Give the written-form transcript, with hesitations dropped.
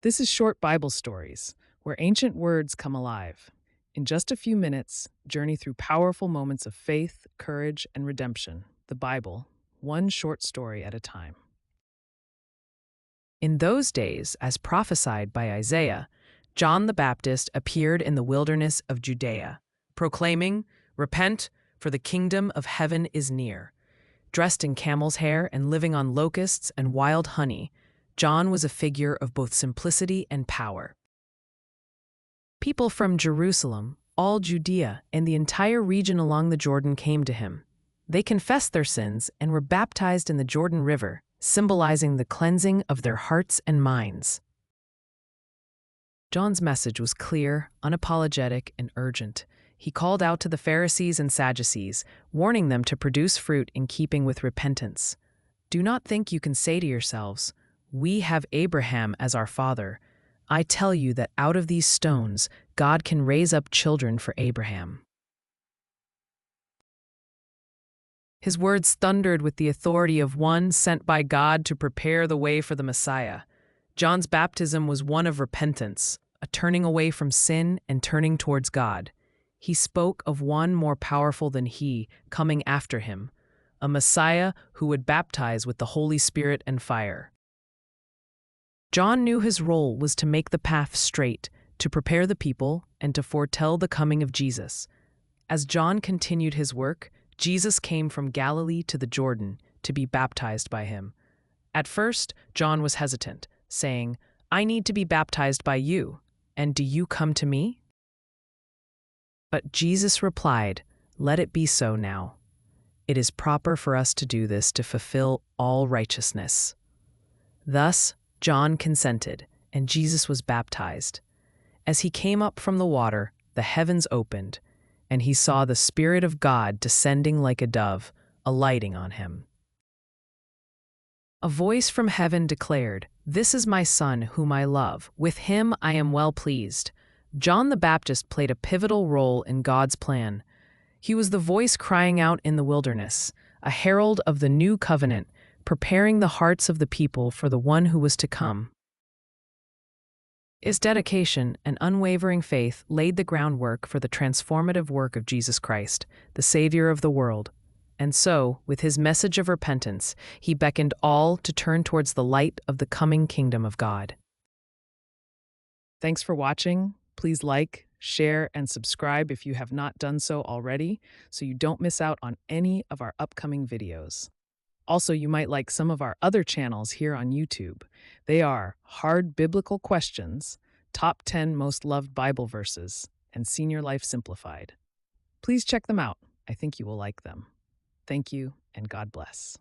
This is Short Bible Stories, where ancient words come alive. In just a few minutes, journey through powerful moments of faith, courage, and redemption. The Bible, one short story at a time. In those days, as prophesied by Isaiah, John the Baptist appeared in the wilderness of Judea, proclaiming, "Repent, for the kingdom of heaven is near." Dressed in camel's hair and living on locusts and wild honey, John was a figure of both simplicity and power. People from Jerusalem, all Judea, and the entire region along the Jordan came to him. They confessed their sins and were baptized in the Jordan River, symbolizing the cleansing of their hearts and minds. John's message was clear, unapologetic, and urgent. He called out to the Pharisees and Sadducees, warning them to produce fruit in keeping with repentance. Do not think you can say to yourselves, "We have Abraham as our father." I tell you that out of these stones, God can raise up children for Abraham. His words thundered with the authority of one sent by God to prepare the way for the Messiah. John's baptism was one of repentance, a turning away from sin and turning towards God. He spoke of one more powerful than he, coming after him, a Messiah who would baptize with the Holy Spirit and fire. John knew his role was to make the path straight, to prepare the people, and to foretell the coming of Jesus. As John continued his work, Jesus came from Galilee to the Jordan to be baptized by him. At first, John was hesitant, saying, "I need to be baptized by you, and do you come to me?" But Jesus replied, "Let it be so now. It is proper for us to do this to fulfill all righteousness." Thus, John consented, and Jesus was baptized. As he came up from the water, the heavens opened, and he saw the Spirit of God descending like a dove, alighting on him. A voice from heaven declared, "This is my Son, whom I love. With him I am well pleased." John the Baptist played a pivotal role in God's plan. He was the voice crying out in the wilderness, a herald of the new covenant, preparing the hearts of the people for the one who was to come. His dedication and unwavering faith laid the groundwork for the transformative work of Jesus Christ, the Savior of the world. And so, with his message of repentance, he beckoned all to turn towards the light of the coming kingdom of God. Thanks for watching. Please like, share, and subscribe if you have not done so already, so you don't miss out on any of our upcoming videos. Also, you might like some of our other channels here on YouTube. They are Hard Biblical Questions, Top 10 Most Loved Bible Verses, and Senior Life Simplified. Please check them out. I think you will like them. Thank you, and God bless.